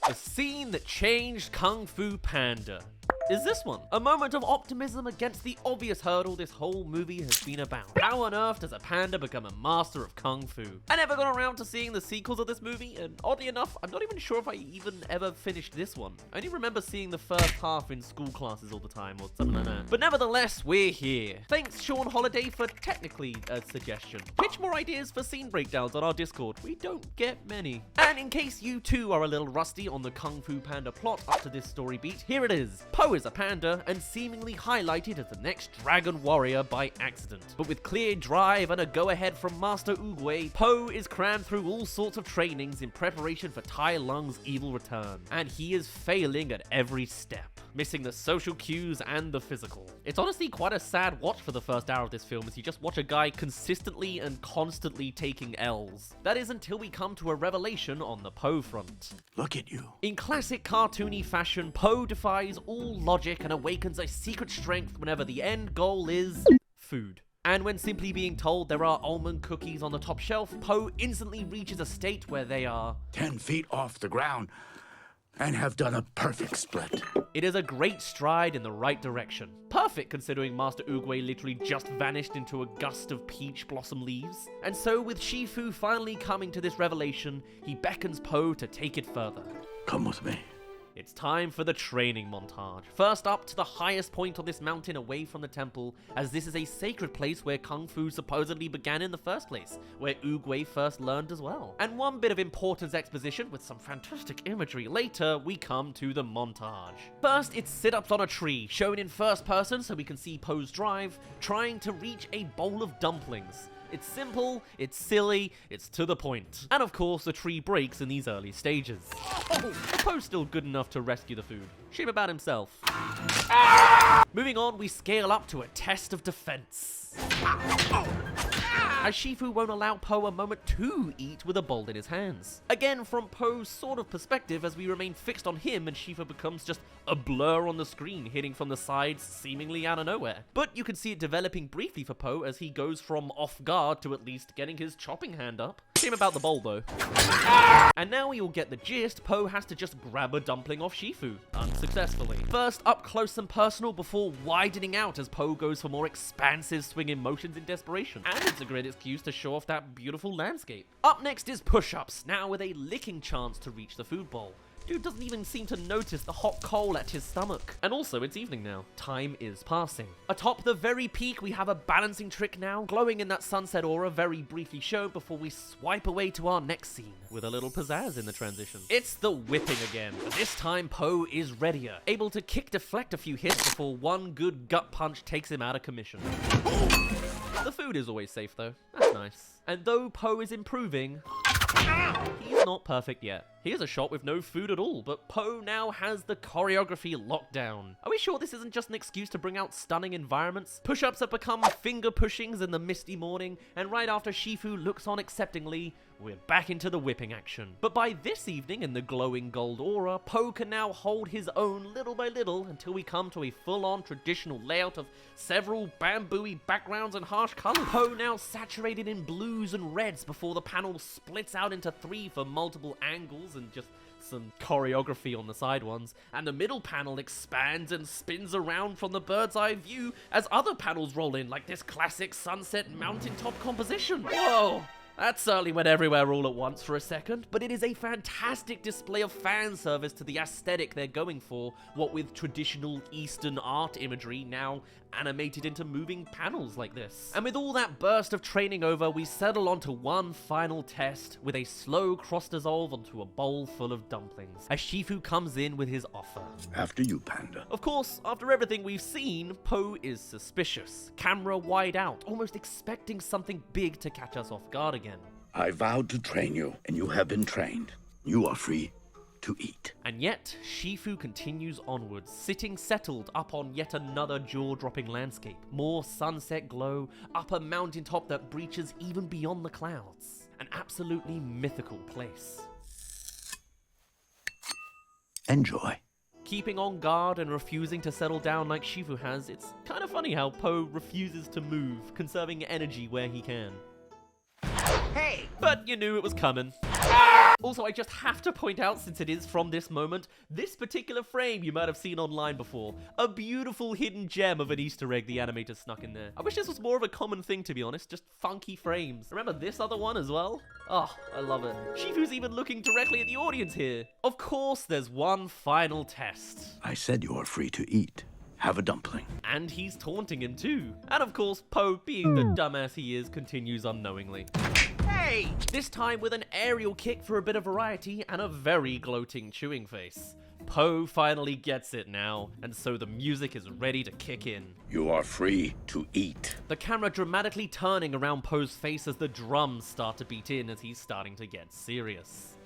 The scene that changed Kung Fu Panda is this one. A moment of optimism against the obvious hurdle this whole movie has been about. How on earth does a panda become a master of Kung Fu? I never got around to seeing the sequels of this movie, and oddly enough, I'm not even sure if I even ever finished this one. I only remember seeing the first half in school classes all the time, or something like that. But nevertheless, we're here. Thanks, Sean Holiday, for technically a suggestion. Pitch more ideas for scene breakdowns on our Discord. We don't get many. And in case you too are a little rusty on the Kung Fu Panda plot up to this story beat, here it is. Po is a panda and seemingly highlighted as the next dragon warrior by accident. But with clear drive and a go-ahead from Master Oogway, Po is crammed through all sorts of trainings in preparation for Tai Lung's evil return. And he is failing at every step, missing the social cues and the physical. It's honestly quite a sad watch for the first hour of this film as you just watch a guy consistently and constantly taking L's. That is until we come to a revelation on the Po front. Look at you. In classic cartoony fashion, Po defies all logic and awakens a secret strength whenever the end goal is food. And when simply being told there are almond cookies on the top shelf, Po instantly reaches a state where they are 10 feet off the ground and have done a perfect split. It is a great stride in the right direction. Perfect considering Master Oogway literally just vanished into a gust of peach blossom leaves. And so with Shifu finally coming to this revelation, he beckons Po to take it further. Come with me. It's time for the training montage. First up to the highest point on this mountain away from the temple, as this is a sacred place where Kung Fu supposedly began in the first place, where Oogway first learned as well. And one bit of importance exposition with some fantastic imagery later, we come to the montage. First, it's sit-ups on a tree, shown in first person so we can see Po's drive, trying to reach a bowl of dumplings. It's simple, it's silly, it's to the point. And of course, the tree breaks in these early stages. Oh, Po's still good enough to rescue the food. Shame about himself. Moving on, we scale up to a test of defense, as Shifu won't allow Po a moment to eat with a bowl in his hands. Again, from Po's sort of perspective, as we remain fixed on him and Shifu becomes just a blur on the screen, hitting from the sides seemingly out of nowhere. But you can see it developing briefly for Po as he goes from off guard to at least getting his chopping hand up. Shame about the bowl though. And now we all get the gist, Po has to just grab a dumpling off Shifu, unsuccessfully. First up close and personal before widening out as Po goes for more expansive swinging motions in desperation. And it's a great excuse to show off that beautiful landscape. Up next is Pushups, now with a licking chance to reach the food bowl. Dude doesn't even seem to notice the hot coal at his stomach. And also, it's evening now. Time is passing. Atop the very peak, we have a balancing trick now, glowing in that sunset aura very briefly shown before we swipe away to our next scene, with a little pizzazz in the transition. It's the whipping again, but this time Po is readier, able to kick deflect a few hits before one good gut punch takes him out of commission. The food is always safe though. That's nice. And though Po is improving, he's not perfect yet. Here's a shot with no food at all, but Po now has the choreography locked down. Are we sure this isn't just an excuse to bring out stunning environments? Push-ups have become finger pushings in the misty morning, and right after Shifu looks on acceptingly, we're back into the whipping action. But by this evening, in the glowing gold aura, Po can now hold his own little by little until we come to a full-on traditional layout of several bamboo-y backgrounds and harsh colors. Po now saturated in blues and reds before the panel splits out into three for multiple angles and just some choreography on the side ones, and the middle panel expands and spins around from the bird's eye view as other panels roll in like this classic sunset mountaintop composition. Whoa! That certainly went everywhere all at once for a second, but it is a fantastic display of fan service to the aesthetic they're going for, what with traditional Eastern art imagery now animated into moving panels like this. And with all that burst of training over, we settle onto one final test with a slow cross-dissolve onto a bowl full of dumplings, as Shifu comes in with his offer. After you, Panda. Of course, after everything we've seen, Po is suspicious, camera wide out, almost expecting something big to catch us off guard again. I vowed to train you, and you have been trained. You are free to eat. And yet, Shifu continues onwards, sitting settled up on yet another jaw-dropping landscape. More sunset glow, up a mountaintop that breaches even beyond the clouds. An absolutely mythical place. Enjoy. Keeping on guard and refusing to settle down like Shifu has, it's kind of funny how Po refuses to move, conserving energy where he can. Hey! But you knew it was coming. Also, I just have to point out, since it is from this moment, this particular frame you might have seen online before. A beautiful hidden gem of an Easter egg the animator snuck in there. I wish this was more of a common thing, to be honest, just funky frames. Remember this other one as well? Oh, I love it. Shifu's even looking directly at the audience here. Of course, there's one final test. I said you are free to eat. Have a dumpling. And he's taunting him too. And of course, Po, being the dumbass he is, continues unknowingly. Hey! This time with an aerial kick for a bit of variety and a very gloating chewing face. Po finally gets it now, and so the music is ready to kick in. You are free to eat. The camera dramatically turning around Po's face as the drums start to beat in as he's starting to get serious.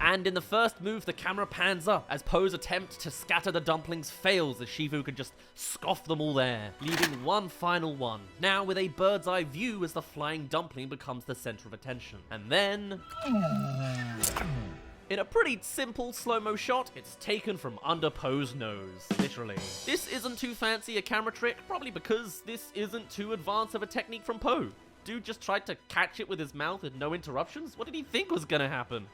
And in the first move, the camera pans up as Po's attempt to scatter the dumplings fails as Shifu can just scoff them all there, leaving one final one. Now with a bird's eye view as the flying dumpling becomes the center of attention. And then, in a pretty simple slow-mo shot, it's taken from under Po's nose, literally. This isn't too fancy a camera trick, probably because this isn't too advanced of a technique from Po. Dude just tried to catch it with his mouth with no interruptions? What did he think was gonna happen?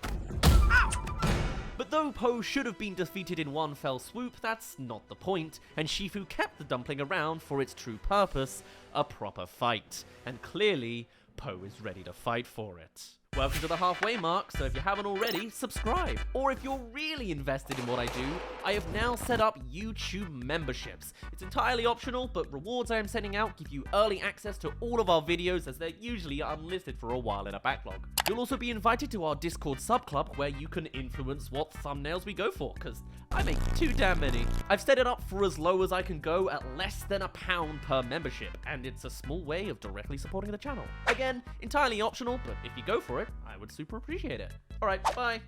But though Po should have been defeated in one fell swoop, that's not the point, and Shifu kept the dumpling around for its true purpose, a proper fight. And clearly, Po is ready to fight for it. Welcome to the halfway mark, so if you haven't already, subscribe. Or if you're really invested in what I do, I have now set up YouTube memberships. It's entirely optional, but rewards I am sending out give you early access to all of our videos as they're usually unlisted for a while in a backlog. You'll also be invited to our Discord subclub where you can influence what thumbnails we go for, because I make too damn many. I've set it up for as low as I can go at less than £1 per membership, and it's a small way of directly supporting the channel. Again, entirely optional, but if you go for it, I would super appreciate it. Alright, bye.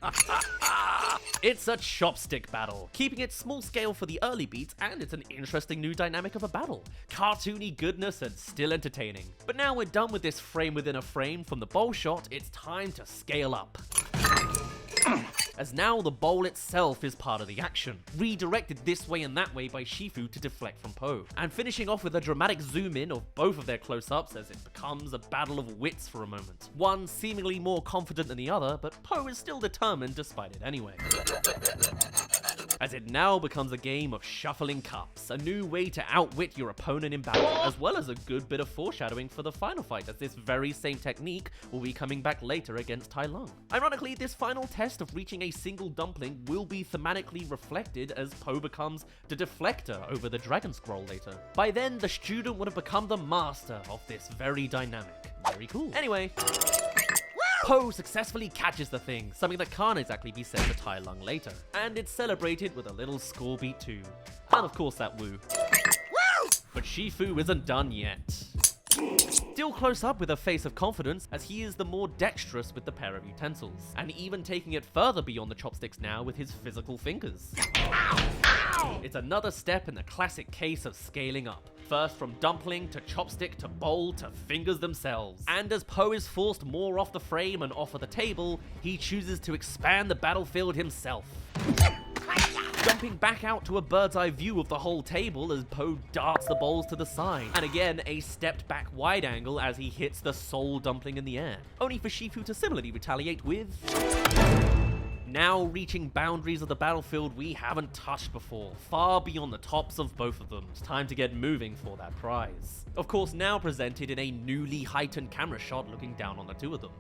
It's a chopstick battle, keeping it small scale for the early beats, and it's an interesting new dynamic of a battle. Cartoony goodness and still entertaining. But now we're done with this frame within a frame from the bowl shot, it's time to scale up. As now the bowl itself is part of the action, redirected this way and that way by Shifu to deflect from Po, and finishing off with a dramatic zoom in of both of their close-ups as it becomes a battle of wits for a moment. One seemingly more confident than the other, but Po is still determined despite it anyway. As it now becomes a game of shuffling cups, a new way to outwit your opponent in battle, as well as a good bit of foreshadowing for the final fight, as this very same technique will be coming back later against Tai Lung. Ironically, this final test of reaching a single dumpling will be thematically reflected as Po becomes the deflector over the Dragon Scroll later. By then, the student would have become the master of this very dynamic. Very cool. Anyway, Po successfully catches the thing, something that can't exactly be said for Tai Lung later, and it's celebrated with a little score beat too. And of course that woo. But Shifu isn't done yet. Still close up with a face of confidence, as he is the more dexterous with the pair of utensils, and even taking it further beyond the chopsticks now with his physical fingers. It's another step in the classic case of scaling up. First from dumpling to chopstick to bowl to fingers themselves. And as Po is forced more off the frame and off of the table, he chooses to expand the battlefield himself. Jumping back out to a bird's eye view of the whole table as Po darts the bowls to the side. And again, a stepped back wide angle as he hits the soul dumpling in the air. Only for Shifu to similarly retaliate with... Now reaching boundaries of the battlefield we haven't touched before, far beyond the tops of both of them. It's time to get moving for that prize. Of course, now presented in a newly heightened camera shot looking down on the two of them.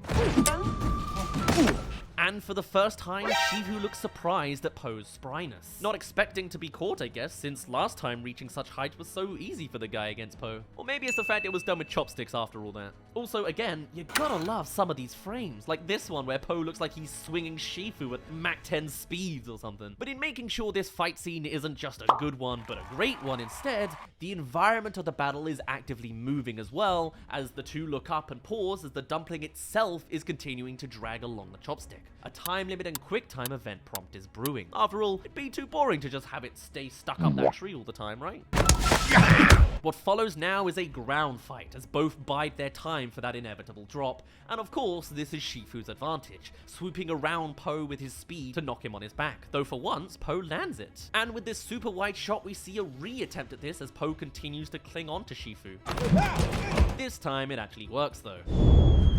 And for the first time, Shifu looks surprised at Po's spryness. Not expecting to be caught, I guess, since last time reaching such heights was so easy for the guy against Po. Or maybe it's the fact it was done with chopsticks after all that. Also, again, you gotta love some of these frames, like this one where Po looks like he's swinging Shifu at Mach 10 speeds or something. But in making sure this fight scene isn't just a good one, but a great one instead, the environment of the battle is actively moving as well, as the two look up and pause as the dumpling itself is continuing to drag along the chopstick. A time limit and quick time event prompt is brewing. After all, it'd be too boring to just have it stay stuck up that tree all the time, right? What follows now is a ground fight, as both bide their time for that inevitable drop, and of course, this is Shifu's advantage, swooping around Po with his speed to knock him on his back, though for once, Po lands it. And with this super wide shot, we see a re-attempt at this as Po continues to cling on to Shifu. This time, it actually works though.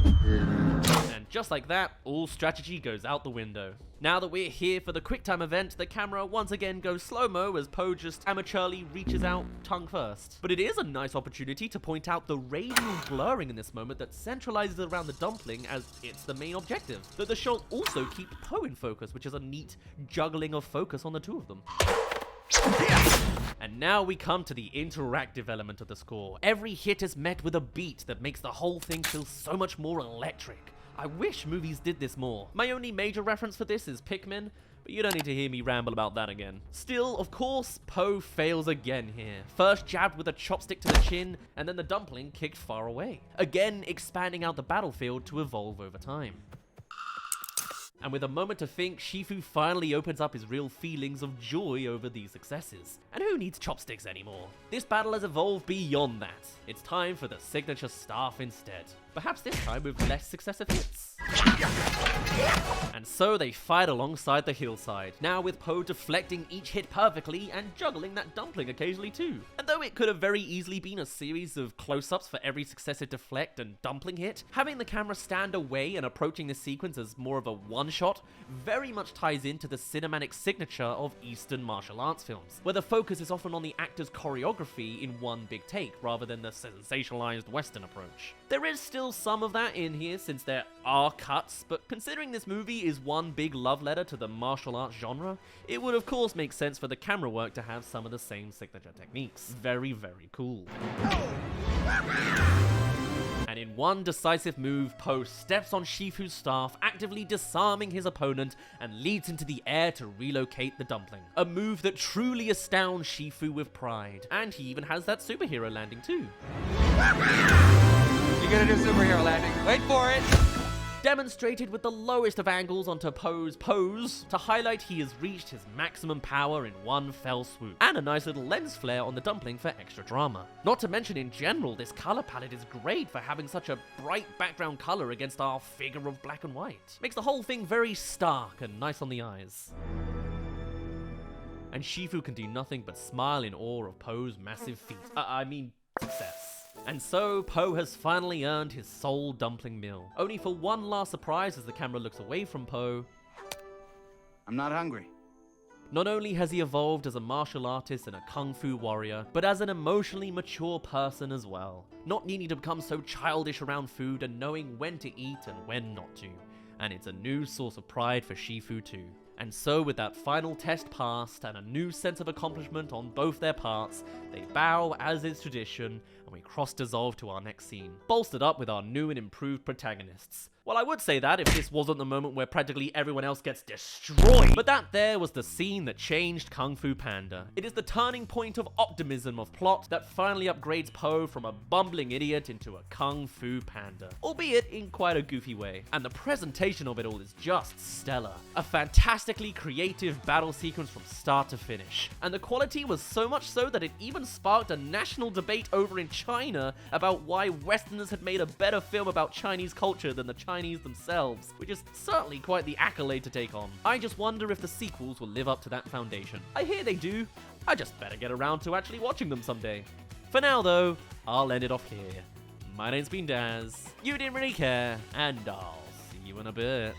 And just like that, all strategy goes out the window. Now that we're here for the QuickTime event, the camera once again goes slow-mo as Po just amateurly reaches out tongue first. But it is a nice opportunity to point out the radial blurring in this moment that centralizes around the dumpling as it's the main objective. Though the shot also keeps Po in focus, which is a neat juggling of focus on the two of them. And now we come to the interactive element of the score. Every hit is met with a beat that makes the whole thing feel so much more electric. I wish movies did this more. My only major reference for this is Pikmin, but you don't need to hear me ramble about that again. Still, of course, Po fails again here. First jabbed with a chopstick to the chin, and then the dumpling kicked far away. Again, expanding out the battlefield to evolve over time. And with a moment to think, Shifu finally opens up his real feelings of joy over these successes. And who needs chopsticks anymore? This battle has evolved beyond that. It's time for the signature staff instead. Perhaps this time with less successive hits. And so they fight alongside the hillside, now with Po deflecting each hit perfectly and juggling that dumpling occasionally too. And though it could have very easily been a series of close-ups for every successive deflect and dumpling hit, having the camera stand away and approaching this sequence as more of a one-shot very much ties into the cinematic signature of Eastern martial arts films, where the focus is often on the actor's choreography in one big take rather than the sensationalized Western approach. There is still some of that in here since there are cuts, but considering this movie is one big love letter to the martial arts genre, it would of course make sense for the camera work to have some of the same signature techniques. Very, very cool. And in one decisive move, Po steps on Shifu's staff, actively disarming his opponent and leads into the air to relocate the dumpling. A move that truly astounds Shifu with pride. And he even has that superhero landing too. You're gonna do superhero landing. Wait for it! Demonstrated with the lowest of angles onto Po's pose to highlight he has reached his maximum power in one fell swoop. And a nice little lens flare on the dumpling for extra drama. Not to mention in general, this color palette is great for having such a bright background color against our figure of black and white. Makes the whole thing very stark and nice on the eyes. And Shifu can do nothing but smile in awe of Po's massive feat. Success. And so, Po has finally earned his soul dumpling meal. Only for one last surprise as the camera looks away from Po. I'm not hungry. Not only has he evolved as a martial artist and a kung fu warrior, but as an emotionally mature person as well. Not needing to become so childish around food and knowing when to eat and when not to. And it's a new source of pride for Shifu too. And so with that final test passed and a new sense of accomplishment on both their parts, they bow as is tradition, and we cross-dissolve to our next scene, bolstered up with our new and improved protagonists. Well, I would say that if this wasn't the moment where practically everyone else gets destroyed. But that there was the scene that changed Kung Fu Panda. It is the turning point of optimism of plot that finally upgrades Po from a bumbling idiot into a Kung Fu Panda. Albeit in quite a goofy way. And the presentation of it all is just stellar. A fantastically creative battle sequence from start to finish. And the quality was so much so that it even sparked a national debate over in China about why Westerners had made a better film about Chinese culture than the Chinese themselves, which is certainly quite the accolade to take on. I just wonder if the sequels will live up to that foundation. I hear they do. I just better get around to actually watching them someday. For now though, I'll end it off here. My name's been Dazz, you didn't really care, and I'll see you in a bit.